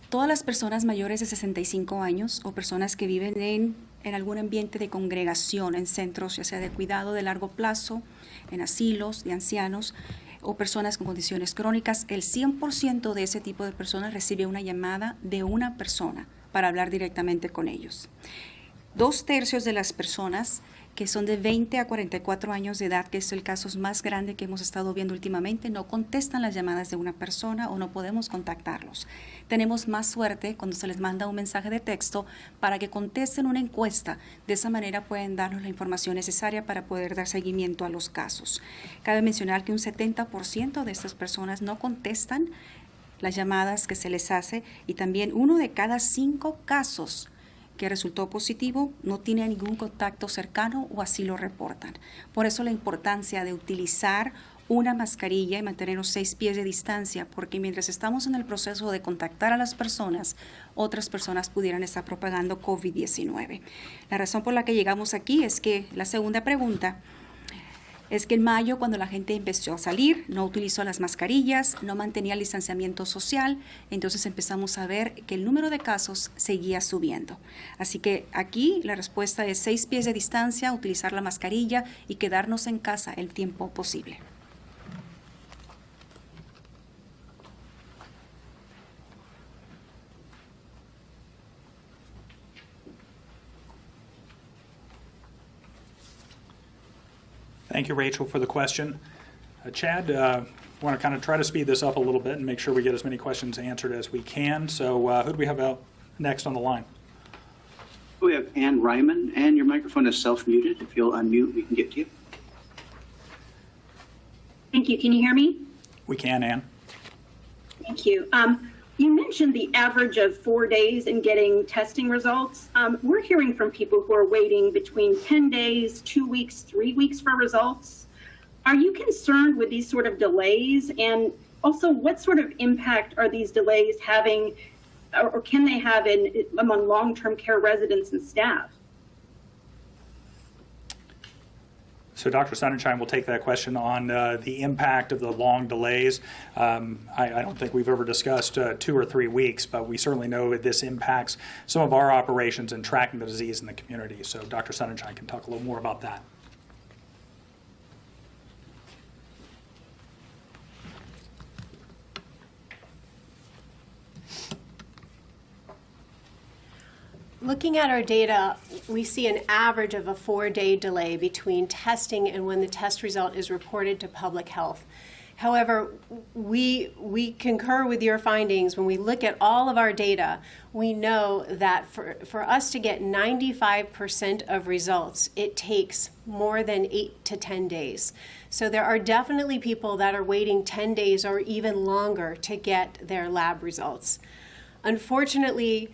todas las personas mayores de 65 años o personas que viven en algún ambiente de congregación, en centros ya sea de cuidado de largo plazo, en asilos de ancianos, o personas con condiciones crónicas, el 100% de ese tipo de personas recibe una llamada de una persona para hablar directamente con ellos. 2/3 de las personas que son de 20 a 44 años de edad, que es el caso más grande que hemos estado viendo últimamente, no contestan las llamadas de una persona o no podemos contactarlos. Tenemos más suerte cuando se les manda un mensaje de texto para que contesten una encuesta. De esa manera pueden darnos la información necesaria para poder dar seguimiento a los casos. Cabe mencionar que un 70% de estas personas no contestan las llamadas que se les hace y también 1 de cada 5 casos que resultó positivo no tiene ningún contacto cercano o así lo reportan. Por eso la importancia de utilizar una mascarilla y mantenernos 6 pies de distancia, porque mientras estamos en el proceso de contactar a las personas, otras personas pudieran estar propagando COVID-19. La razón por la que llegamos aquí es que la segunda pregunta, es que en mayo, cuando la gente empezó a salir, no utilizó las mascarillas, no mantenía el distanciamiento social, entonces empezamos a ver que el número de casos seguía subiendo. Así que aquí la respuesta es 6 pies de distancia, utilizar la mascarilla y quedarnos en casa el tiempo posible. Thank you, Rachel, for the question. Chad, want to kind of try to speed this up a little bit and make sure we get as many questions answered as we can. So who do we have out next on the line? We have Ann Ryman. Ann, your microphone is self-muted. If you'll unmute, we can get to you. Thank you. Can you hear me? We can, Ann. Thank you. You mentioned the average of 4 days in getting testing results. We're hearing from people who are waiting between 10 days, 2 weeks, 3 weeks for results. Are you concerned with these sort of delays? And also, what sort of impact are these delays having, or can they have among long-term care residents and staff? So Dr. Sunenshine will take that question on the impact of the long delays. I don't think we've ever discussed 2 or 3 weeks, but we certainly know that this impacts some of our operations in tracking the disease in the community. So Dr. Sunenshine can talk a little more about that. Looking at our data, we see an average of a 4-day delay between testing and when the test result is reported to public health. However, we concur with your findings. When we look at all of our data, we know that for us to get 95% of results, it takes more than 8 to 10 days. So there are definitely people that are waiting 10 days or even longer to get their lab results. Unfortunately,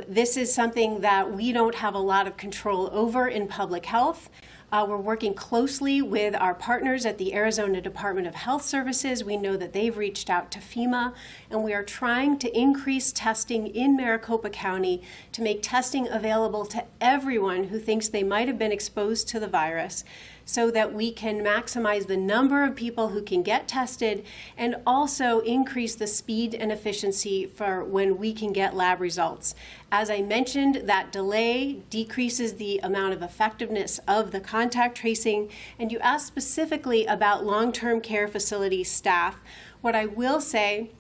this is something that we don't have a lot of control over in public health. We're working closely with our partners at the Arizona Department of Health Services. We know that they've reached out to FEMA, and we are trying to increase testing in Maricopa County to make testing available to everyone who thinks they might have been exposed to the virus, so that we can maximize the number of people who can get tested and also increase the speed and efficiency for when we can get lab results. As I mentioned, that delay decreases the amount of effectiveness of the contact tracing, and you asked specifically about long-term care facility staff. What I will say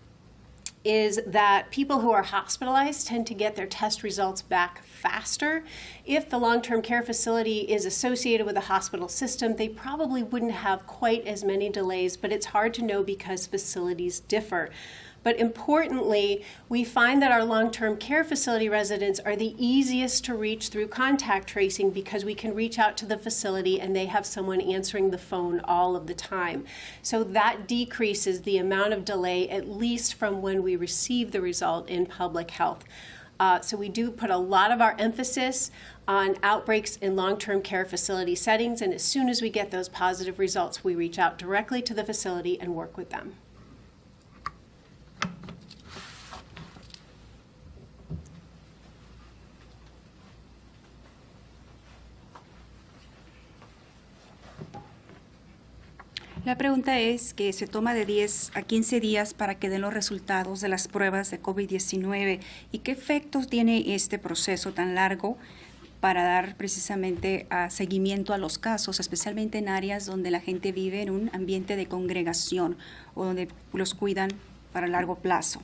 is that people who are hospitalized tend to get their test results back faster. If the long-term care facility is associated with a hospital system, they probably wouldn't have quite as many delays, but it's hard to know because facilities differ. But importantly, we find that our long-term care facility residents are the easiest to reach through contact tracing because we can reach out to the facility and they have someone answering the phone all of the time. So that decreases the amount of delay, at least from when we receive the result in public health. So we do put a lot of our emphasis on outbreaks in long-term care facility settings, and as soon as we get those positive results, we reach out directly to the facility and work with them. La pregunta es que se toma de 10 a 15 días para que den los resultados de las pruebas de COVID-19 y qué efectos tiene este proceso tan largo para dar precisamente seguimiento a los casos, especialmente en áreas donde la gente vive en un ambiente de congregación o donde los cuidan para largo plazo.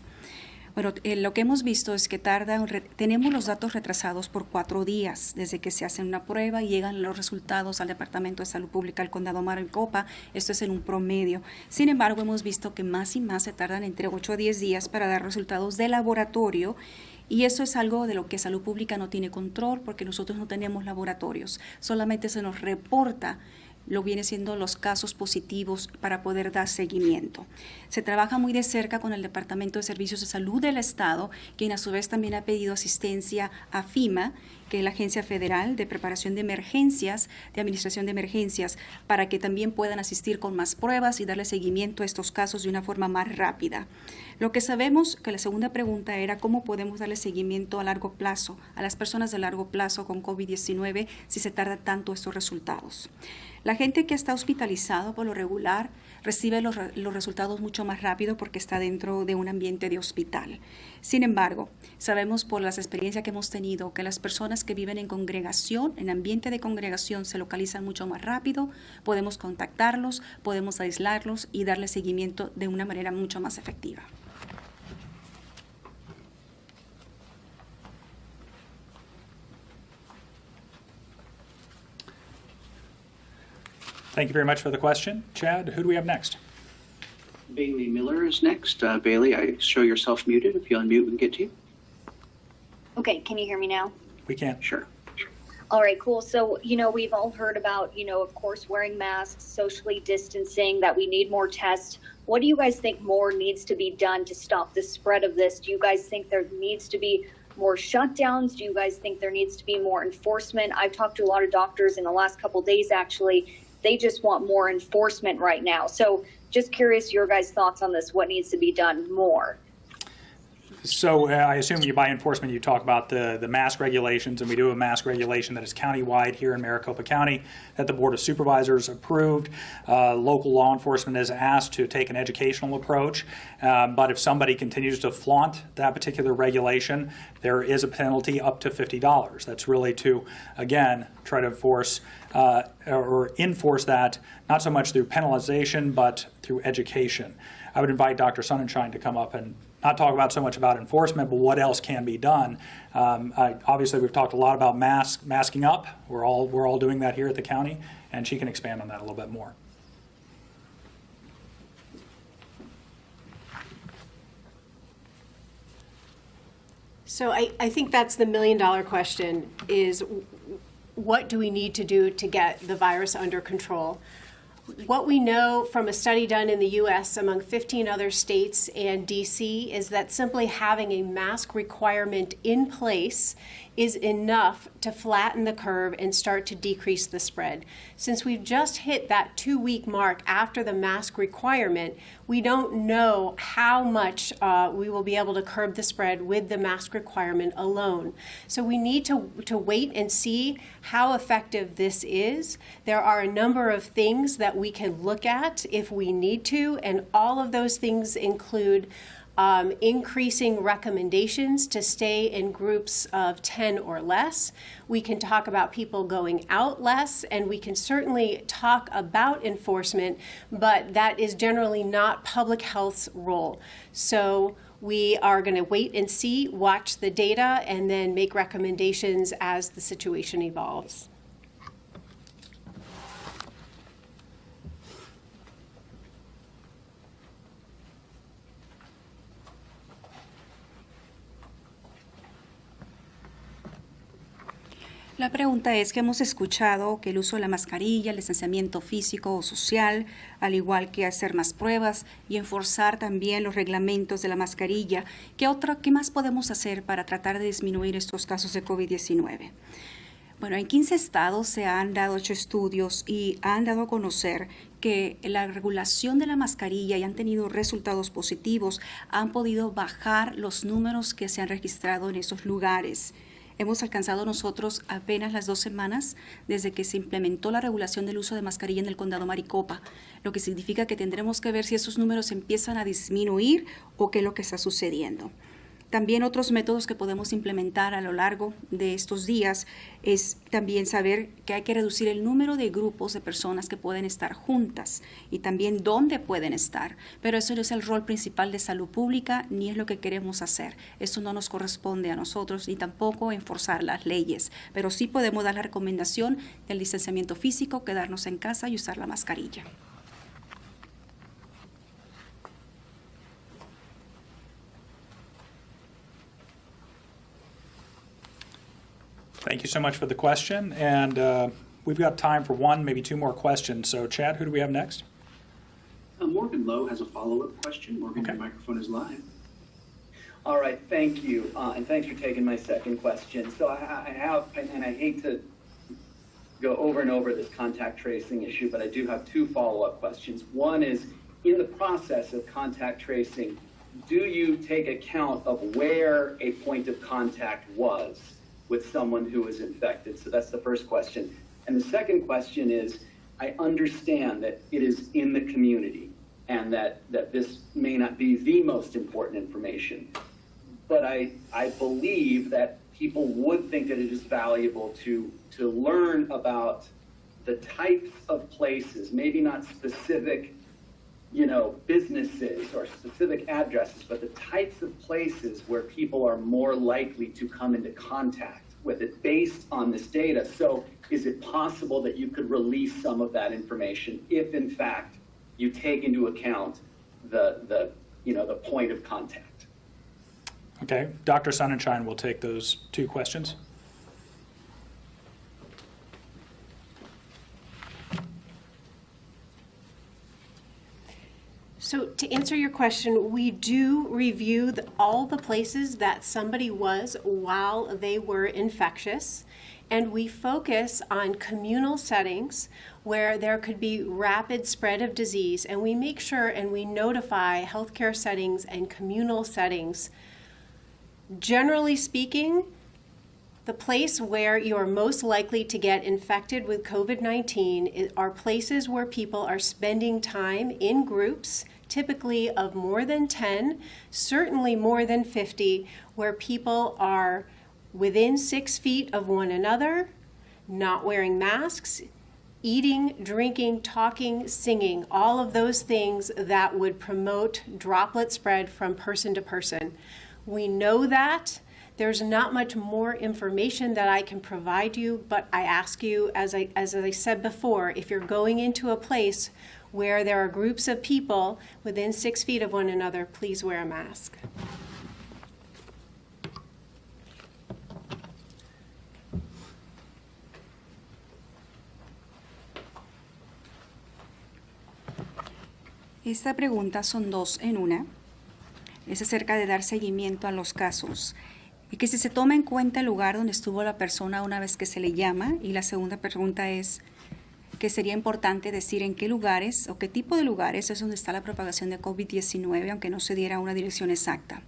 Bueno, lo que hemos visto es que tenemos los datos retrasados por 4 días desde que se hace una prueba y llegan los resultados al Departamento de Salud Pública del Condado Maricopa. Esto es en un promedio. Sin embargo, hemos visto que más y más se tardan entre 8 a 10 días para dar resultados de laboratorio. Y eso es algo de lo que Salud Pública no tiene control porque nosotros no tenemos laboratorios. Solamente se nos reporta lo viene siendo los casos positivos para poder dar seguimiento. Se trabaja muy de cerca con el Departamento de Servicios de Salud del Estado, quien a su vez también ha pedido asistencia a FEMA, que es la Agencia Federal de Preparación de Emergencias, de Administración de Emergencias, para que también puedan asistir con más pruebas y darle seguimiento a estos casos de una forma más rápida. Lo que sabemos, que la segunda pregunta era cómo podemos darle seguimiento a largo plazo, a las personas de largo plazo con COVID-19 si se tarda tanto estos resultados. La gente que está hospitalizado por lo regular recibe los resultados mucho más rápido porque está dentro de un ambiente de hospital. Sin embargo, sabemos por las experiencias que hemos tenido que las personas que viven en congregación, en ambiente de congregación, se localizan mucho más rápido, podemos contactarlos, podemos aislarlos y darles seguimiento de una manera mucho más efectiva. Thank you very much for the question. Chad, who do we have next? Bailey Miller is next. Bailey, I show yourself muted. If you unmute, we can get to you. Okay, can you hear me now? We can. Sure. All right, cool. So, we've all heard about, of course, wearing masks, socially distancing, that we need more tests. What do you guys think more needs to be done to stop the spread of this? Do you guys think there needs to be more shutdowns? Do you guys think there needs to be more enforcement? I've talked to a lot of doctors in the last couple of days, actually. They just want more enforcement right now. So just curious your guys' thoughts on this. What needs to be done more? So I assume by enforcement you talk about the mask regulations, and we do a mask regulation that is countywide here in Maricopa County that the Board of Supervisors approved. Local law enforcement is asked to take an educational approach, but if somebody continues to flaunt that particular regulation, there is a penalty up to $50. That's really to, again, try to enforce that, not so much through penalization, but through education. I would invite Dr. Sunenshine to come up and not talk about so much about enforcement, but what else can be done. Obviously, we've talked a lot about masking up. We're all doing that here at the county, and she can expand on that a little bit more. So I think that's the million-dollar question, is what do we need to do to get the virus under control? What we know from a study done in the U.S. among 15 other states and D.C. is that simply having a mask requirement in place is enough to flatten the curve and start to decrease the spread. Since we've just hit that 2-week mark after the mask requirement, we don't know how much we will be able to curb the spread with the mask requirement alone. So we need to wait and see how effective this is. There are a number of things that we can look at if we need to, and all of those things include increasing recommendations to stay in groups of 10 or less. We can talk about people going out less, and we can certainly talk about enforcement, but that is generally not public health's role. So we are going to wait and see, watch the data, and then make recommendations as the situation evolves. La pregunta es que hemos escuchado que el uso de la mascarilla, el distanciamiento físico o social, al igual que hacer más pruebas y enforzar también los reglamentos de la mascarilla. ¿Qué más podemos hacer para tratar de disminuir estos casos de COVID-19? Bueno, en 15 estados se han dado 8 estudios y han dado a conocer que la regulación de la mascarilla y han tenido resultados positivos, han podido bajar los números que se han registrado en esos lugares. Hemos alcanzado nosotros apenas las 2 semanas desde que se implementó la regulación del uso de mascarilla en el condado Maricopa, lo que significa que tendremos que ver si esos números empiezan a disminuir o qué es lo que está sucediendo. También otros métodos que podemos implementar a lo largo de estos días es también saber que hay que reducir el número de grupos de personas que pueden estar juntas y también dónde pueden estar. Pero eso no es el rol principal de salud pública ni es lo que queremos hacer. Eso no nos corresponde a nosotros ni tampoco enforzar las leyes. Pero sí podemos dar la recomendación del distanciamiento físico, quedarnos en casa y usar la mascarilla. Thank you so much for the question, and we've got time for 1, maybe 2 more questions. So, Chad, who do we have next? Morgan Lowe has a follow-up question. Morgan, Okay. your microphone is live. All right, thank you, and thanks for taking my second question. So I have, and I hate to go over and over this contact tracing issue, but I do have 2 follow-up questions. One is, in the process of contact tracing, do you take account of where a point of contact was with someone who was infected? So that's the first question. And the second question is, I understand that it is in the community and that this may not be the most important information. But I believe that people would think that it is valuable to learn about the types of places, maybe not specific, businesses or specific addresses, but the types of places where people are more likely to come into contact with it based on this data. So is it possible that you could release some of that information if in fact you take into account the point of contact? Okay, Dr. Sunenshine will take those two questions. So to answer your question, we do review all the places that somebody was while they were infectious, and we focus on communal settings where there could be rapid spread of disease, and we make sure and we notify healthcare settings and communal settings. Generally speaking, the place where you are most likely to get infected with COVID-19 are places where people are spending time in groups, typically of more than 10, certainly more than 50, where people are within 6 feet of one another, not wearing masks, eating, drinking, talking, singing, all of those things that would promote droplet spread from person to person. We know that. There's not much more information that I can provide you, but I ask you, as I said before, if you're going into a place where there are groups of people within 6 feet of one another, please wear a mask. Esta pregunta son dos en una. Es acerca de dar seguimiento a los casos. Y que si se toma en cuenta el lugar donde estuvo la persona una vez que se le llama. Y la segunda pregunta es que sería importante decir en qué lugares o qué tipo de lugares es donde está la propagación de COVID-19, aunque no se diera una dirección exacta.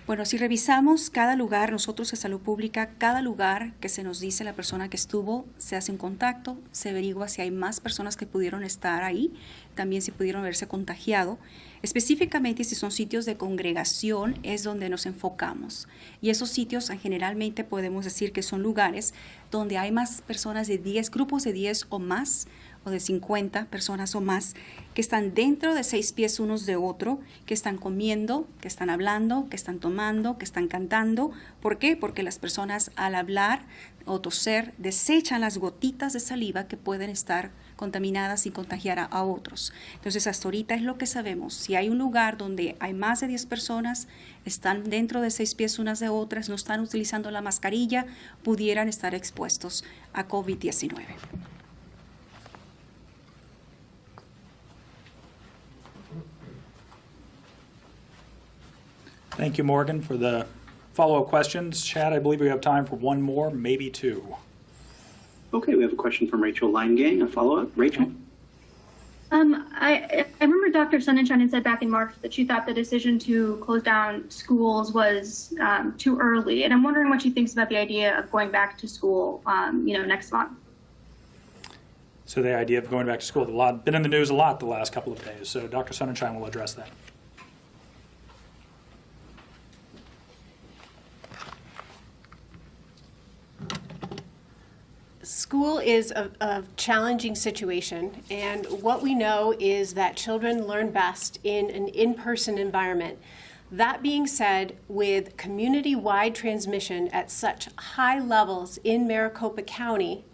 Bueno, si revisamos cada lugar, nosotros de salud pública, cada lugar que se nos dice la persona que estuvo, se hace un contacto, se averigua si hay más personas que pudieron estar ahí, también si pudieron haberse contagiado. Específicamente si son sitios de congregación es donde nos enfocamos. Y esos sitios generalmente podemos decir que son lugares donde hay más personas de 10, grupos de 10 o más, o de 50 personas o más, que están dentro de 6 pies unos de otro, que están comiendo, que están hablando, que están tomando, que están cantando. ¿Por qué? Porque las personas al hablar o toser desechan las gotitas de saliva que pueden estar contaminadas y contagiar a otros. Entonces, hasta ahorita es lo que sabemos. Si hay un lugar donde hay más de 10 personas, están dentro de 6 pies unas de otras, no están utilizando la mascarilla, pudieran estar expuestos a COVID-19. Thank you, Morgan, for the follow-up questions. Chad, I believe we have time for one more, maybe two. Okay, we have a question from Rachel Leingang, a follow-up. Rachel? I remember Dr. Sunenshine had said back in March that she thought the decision to close down schools was too early. And I'm wondering what she thinks about the idea of going back to school, next month. So the idea of going back to school, been in the news a lot the last couple of days. So Dr. Sunenshine will address that. School is a challenging situation, and what we know is that children learn best in an in-person environment. That being said, with community-wide transmission at such high levels in Maricopa County,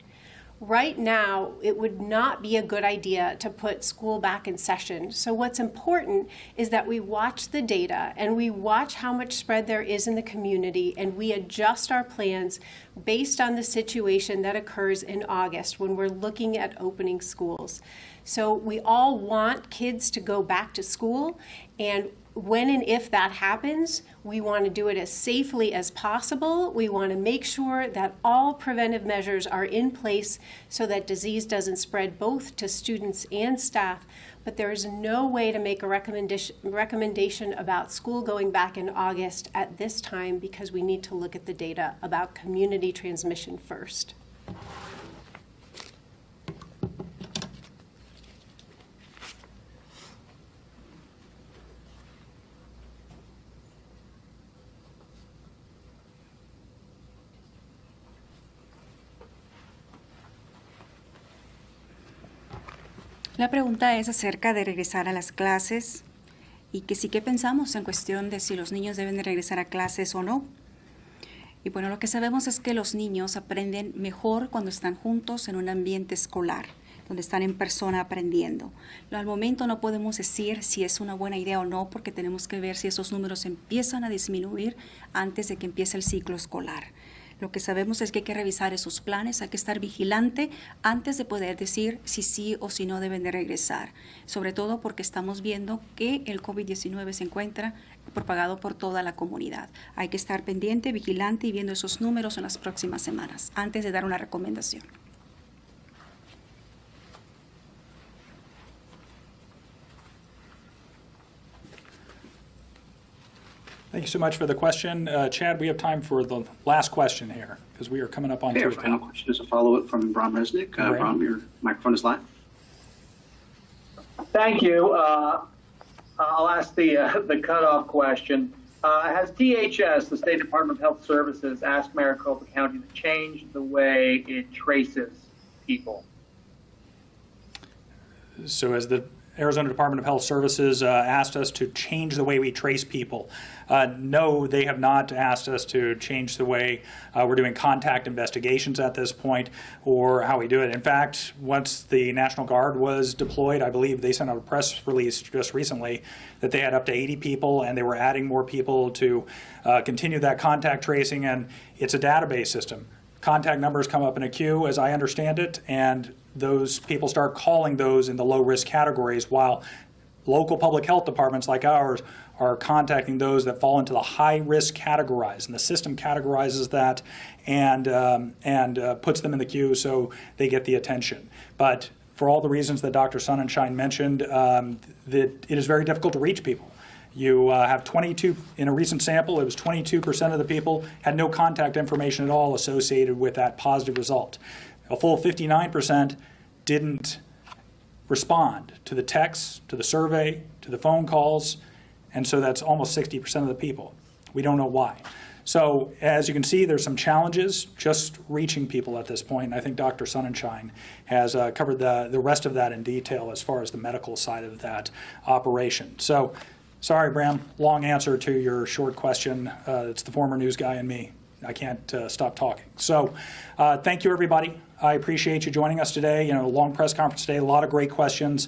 right now, it would not be a good idea to put school back in session. So what's important is that we watch the data and we watch how much spread there is in the community, and we adjust our plans based on the situation that occurs in August when we're looking at opening schools. So we all want kids to go back to school, and when and if that happens, we want to do it as safely as possible. We want to make sure that all preventive measures are in place so that disease doesn't spread both to students and staff. But there is no way to make a recommendation about school going back in August at this time, because we need to look at the data about community transmission first. La pregunta es acerca de regresar a las clases y que sí que pensamos en cuestión de si los niños deben de regresar a clases o no. Y bueno, lo que sabemos es que los niños aprenden mejor cuando están juntos en un ambiente escolar, donde están en persona aprendiendo. Al momento no podemos decir si es una buena idea o no, porque tenemos que ver si esos números empiezan a disminuir antes de que empiece el ciclo escolar. Lo que sabemos es que hay que revisar esos planes, hay que estar vigilante antes de poder decir si sí o si no deben de regresar. Sobre todo porque estamos viendo que el COVID-19 se encuentra propagado por toda la comunidad. Hay que estar pendiente, vigilante y viendo esos números en las próximas semanas antes de dar una recomendación. Thank you so much for the question. Chad, we have time for the last question here because we are coming up on Okay, our 2 final o'clock. question is a follow-up from Bram Resnick. Right. Bram, your microphone is live. Thank you. I'll ask the cutoff question. Has DHS, the State Department of Health Services, asked Maricopa County to change the way it traces people? So as the Arizona Department of Health Services asked us to change the way we trace people. No, they have not asked us to change the way we're doing contact investigations at this point or how we do it. In fact, once the National Guard was deployed, I believe they sent out a press release just recently that they had up to 80 people and they were adding more people to continue that contact tracing, and it's a database system. Contact numbers come up in a queue, as I understand it, and those people start calling those in the low-risk categories, while local public health departments like ours are contacting those that fall into the high-risk categories, and the system categorizes that and puts them in the queue so they get the attention. But for all the reasons that Dr. Sunenshine mentioned, that it is very difficult to reach people. You have 22, in a recent sample, it was 22% of the people had no contact information at all associated with that positive result. A full 59% didn't respond to the texts, to the survey, to the phone calls, and so that's almost 60% of the people. We don't know why. So as you can see, there's some challenges just reaching people at this point, and I think Dr. Sunenshine has covered the rest of that in detail as far as the medical side of that operation. So, sorry, Bram, long answer to your short question. It's the former news guy and me. I can't stop talking. So thank you, everybody. I appreciate you joining us today. You know, a long press conference today, a lot of great questions.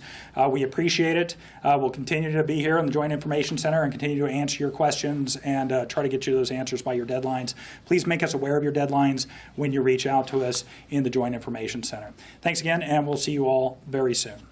We appreciate it. We'll continue to be here in the Joint Information Center and continue to answer your questions and try to get you those answers by your deadlines. Please make us aware of your deadlines when you reach out to us in the Joint Information Center. Thanks again, and we'll see you all very soon.